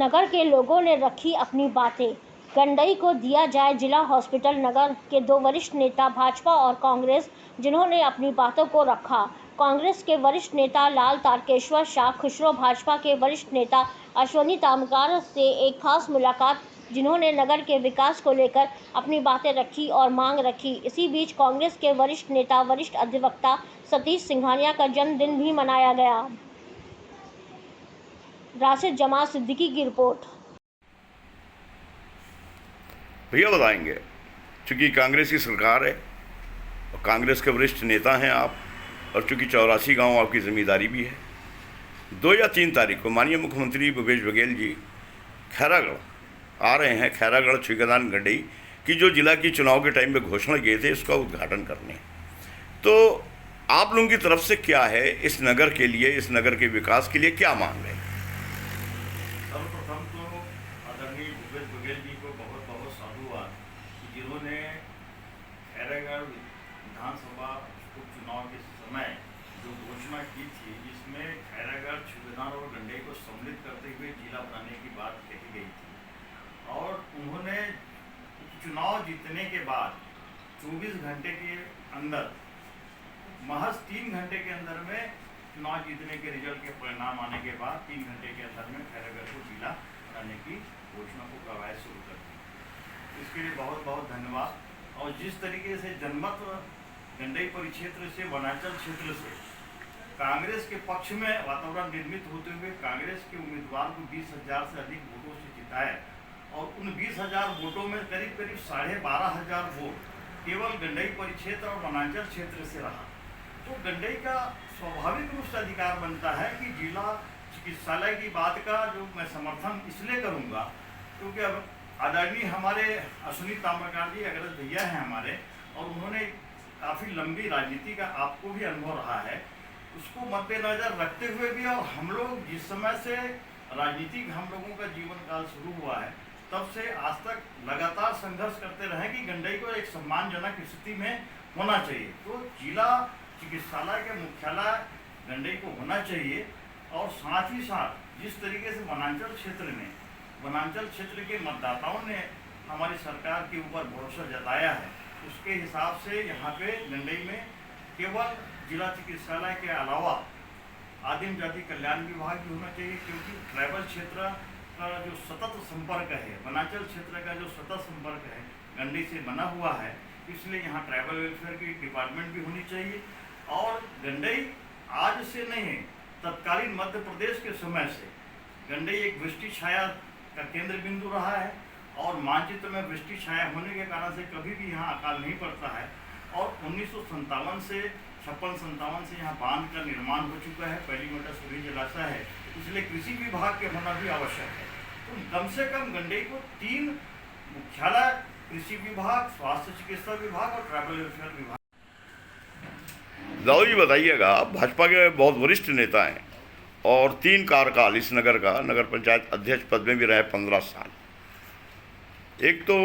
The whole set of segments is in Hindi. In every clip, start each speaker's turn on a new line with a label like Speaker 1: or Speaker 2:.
Speaker 1: नगर के लोगों ने रखी अपनी बातें। गंडई को दिया जाए जिला हॉस्पिटल। नगर के दो वरिष्ठ नेता भाजपा और कांग्रेस, जिन्होंने अपनी बातों को रखा। कांग्रेस के वरिष्ठ नेता लाल तारकेश्वर शाह खुसरो, भाजपा के वरिष्ठ नेता अश्वनी तामकार से एक खास मुलाकात, जिन्होंने नगर के विकास को लेकर अपनी बातें रखी और मांग रखी। इसी बीच कांग्रेस के वरिष्ठ नेता, वरिष्ठ अधिवक्ता सतीश सिंघानिया का जन्मदिन भी मनाया गया। राशिद जमाल सिद्दीकी की रिपोर्ट।
Speaker 2: भैया बताएंगे, चूंकि कांग्रेस की सरकार है और कांग्रेस के वरिष्ठ नेता हैं आप, और चूंकि 84 गांव आपकी जिम्मेदारी भी है, 2 या 3 तारीख को माननीय मुख्यमंत्री भूपेश बघेल जी खैरागढ़ आ रहे हैं। खैरागढ़ छुईखदान गंडई की जो जिला की चुनाव के टाइम में घोषणा किए थे, इसका उद्घाटन करने। तो आप लोगों की तरफ से क्या है इस नगर के लिए, इस नगर के विकास के लिए क्या मांग है?
Speaker 3: सर्वप्रथम तो आदरणीय भूपेश बघेल जी को बहुत बहुत साधुवाद, जिन्होंने खैरागढ़ विधानसभा उपचुनाव के समय जो घोषणा की थी, जिसमें खैरागढ़, छुईखदान और गंडई को सम्मिलित करते हुए जिला बनाने की बात कही गई थी। और उन्होंने चुनाव जीतने के बाद 24 घंटे के अंदर, महज 3 घंटे के अंदर में चुनाव जीतने के रिजल्ट के परिणाम आने के बाद 3 घंटे के अंदर में खैरागढ़ को जिला बनाने की घोषणा को कवायद शुरू कर दी। इसके लिए बहुत बहुत धन्यवाद। और जिस तरीके से जनमत गंडई परिक्षेत्र से, वनांचल क्षेत्र से कांग्रेस के पक्ष में वातावरण निर्मित होते हुए कांग्रेस के उम्मीदवार को 20,000 से अधिक वोटों से जिताया, और उन 20,000 वोटों में करीब करीब 12,500 वोट केवल गंडई परिक्षेत्र और वनांचल क्षेत्र से रहा। तो गंडई का स्वाभाविक रूप से अधिकार बनता है कि जिला चिकित्सालय की बात का जो मैं समर्थन इसलिए करूंगा, क्योंकि अब आदरणीय हमारे अश्वनी ताम्रकार जी अग्रज भैया हैं हमारे, और उन्होंने काफ़ी लंबी राजनीति का आपको भी अनुभव रहा है, उसको मद्देनजर रखते हुए भी, और हम लोग जिस समय से राजनीतिक हम लोगों का जीवन काल शुरू हुआ है, तब से आज तक लगातार संघर्ष करते रहे कि गंडई को एक सम्मानजनक स्थिति में होना चाहिए। तो जिला चिकित्सालय के मुख्यालय गंडई को होना चाहिए। और साथ ही साथ जिस तरीके से वनांचल क्षेत्र के मतदाताओं ने हमारी सरकार के ऊपर भरोसा जताया है, उसके हिसाब से यहाँ पे गंडई में केवल जिला चिकित्सालय के अलावा आदिम जाति कल्याण विभाग भी होना चाहिए, क्योंकि ट्राइबल क्षेत्र का जो सतत संपर्क है, वनांचल क्षेत्र का जो सतत संपर्क है गंडई से बना हुआ है, इसलिए यहाँ ट्राइबल वेलफेयर की डिपार्टमेंट भी होनी चाहिए। और गंडई आज से नहीं, तत्कालीन मध्य प्रदेश के समय से गंडई एक वृष्टि छाया का केंद्र बिंदु रहा है, और मानचित्र में वृष्टि छाया होने के कारण से कभी भी यहाँ अकाल नहीं पड़ता है। और 1957 से 56-57 से यहाँ बांध का निर्माण हो चुका है, पहली मोटर सूर्य जलाशय है, इसलिए कृषि विभाग के होना भी आवश्यक है। तो कम से कम गंडई को 3 मुख्यालय, कृषि विभाग, स्वास्थ्य चिकित्सा विभाग और ट्राइबल वेलफेयर विभाग।
Speaker 2: दाऊ जी बताइएगा, आप भाजपा के बहुत वरिष्ठ नेता हैं और 3 कार्यकाल इस नगर का, नगर पंचायत अध्यक्ष पद में भी रहे 15 साल। एक तो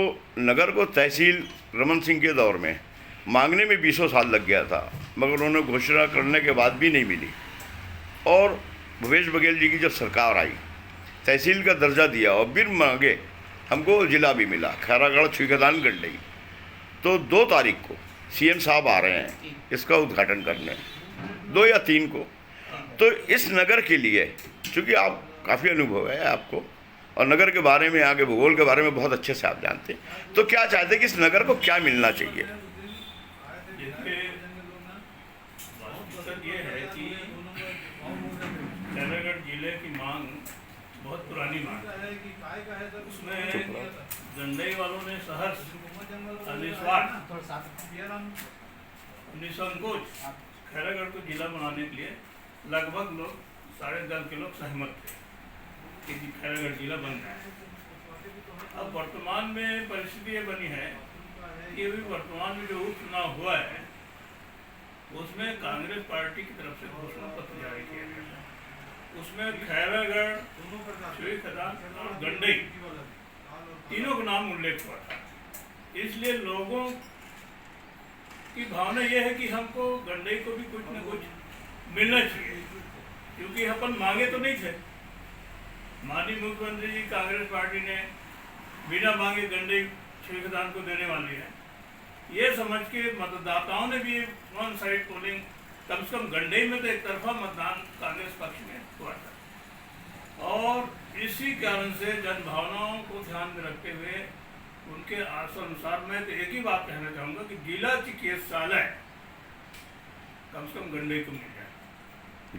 Speaker 2: नगर को तहसील रमन सिंह के दौर में मांगने में 20 साल लग गया था, मगर उन्होंने घोषणा करने के बाद भी नहीं मिली। और भूपेश बघेल जी की जब सरकार आई, तहसील का दर्जा दिया और बिन मांगे हमको जिला भी मिला, खैरागढ़ छुईखदान गंडई। तो 2 तारीख को सीएम साहब आ रहे हैं इसका उद्घाटन करने, 2 या 3 को। तो इस नगर के लिए, चूँकि आप काफ़ी अनुभव है आपको, और नगर के बारे में, आगे भूगोल के बारे में बहुत अच्छे से आप जानते हैं, तो क्या चाहते हैं कि इस नगर को क्या मिलना चाहिए?
Speaker 3: ये है कि खैरागढ़ जिले की मांग बहुत पुरानी मांग है। उसमें गंडई वालों ने सहर्ष, निस्वार्थ, निसंकोच खैरागढ़ को जिला बनाने के लिए लगभग लोग 10.5 के लोग सहमत थे कि खैरागढ़ जिला बन रहा है। अब वर्तमान में परिस्थिति ये बनी है कि अभी वर्तमान में जो उपचुनाव हुआ है, उसमें कांग्रेस पार्टी की तरफ से घोषणा पत्र जारी किया गया है। उसमें खैरागढ़, छुईखदान और गंडई तीनों का नाम उल्लेख हुआ था। इसलिए लोगों की भावना यह है कि हमको गंडई को भी कुछ न कुछ मिलना चाहिए, क्योंकि अपन मांगे तो नहीं थे, माननीय मुख्यमंत्री जी कांग्रेस पार्टी ने बिना मांगे गंडई ठेकेदार को देने वाली है, ये समझ के मतदाताओं ने भी वन साइड पोलिंग, कम से कम गंडई में तो एक तरफा मतदान कांग्रेस पक्ष में हुआ था। और इसी कारण से जन भावनाओं को ध्यान में रखते हुए उनके आशा अनुसार मैं तो एक ही बात कहना चाहूँगा कि जिला चिकित्सालय कम से कम गंडई को मिल जाए।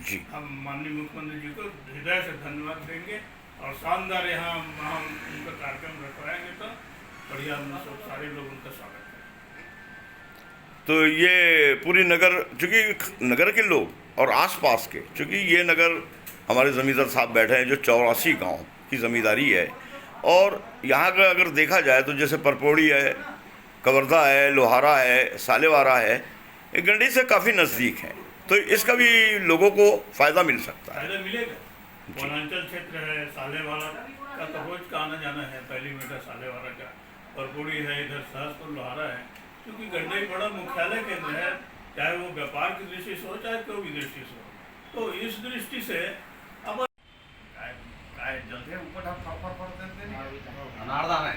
Speaker 2: जी
Speaker 3: हम माननीय मुख्यमंत्री जी को हृदय से धन्यवाद देंगे और शानदार यहाँ हम उनका कार्यक्रम रखवाएंगे तो बढ़िया सारे लोग उनका स्वागत करें।
Speaker 2: तो ये पूरी नगर, चूँकि नगर के लोग और आसपास के, चूँकि ये नगर हमारे ज़मींदार साहब बैठे हैं जो 84 गांव की ज़मींदारी है, और यहाँ का अगर देखा जाए तो जैसे परपोड़ी है, कवर्धा है, लोहारा है, सालेवारा है, ये गंडई से काफ़ी नज़दीक है, तो इसका भी लोगों को फ़ायदा मिल सकता है।
Speaker 3: फायदा मिलेगा। वनांचल क्षेत्र है, सालेवारा का तो रोज का आना जाना है, पहली मीटर सालेवारा का, परपुड़ी है, इधर सहसपुर लोहारा है, क्योंकि गंडई बड़ा मुख्यालय केंद्र है, चाहे वो व्यापार की दृष्टि से हो चाहे कोई भी दृष्टि से हो। तो इस दृष्टि से अब जल्दी ऊपर हम फर पड़ते थे
Speaker 4: अनारदान है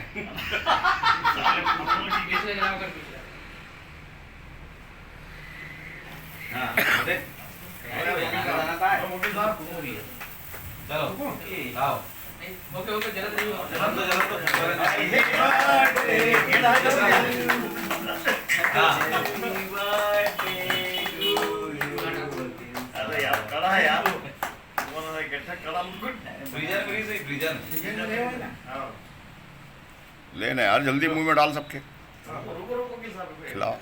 Speaker 4: चलो आओ ओके ओके जल्द
Speaker 3: अरे यार कड़ा है यार
Speaker 2: लेना यार, जल्दी मुंह में डाल सबके खिलाओ।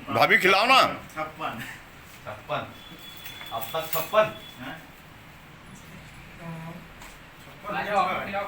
Speaker 2: भाभी खिलाओ ना।
Speaker 3: 56
Speaker 4: अब तक 56
Speaker 3: हैं?
Speaker 4: आ जाओ खिलाओ।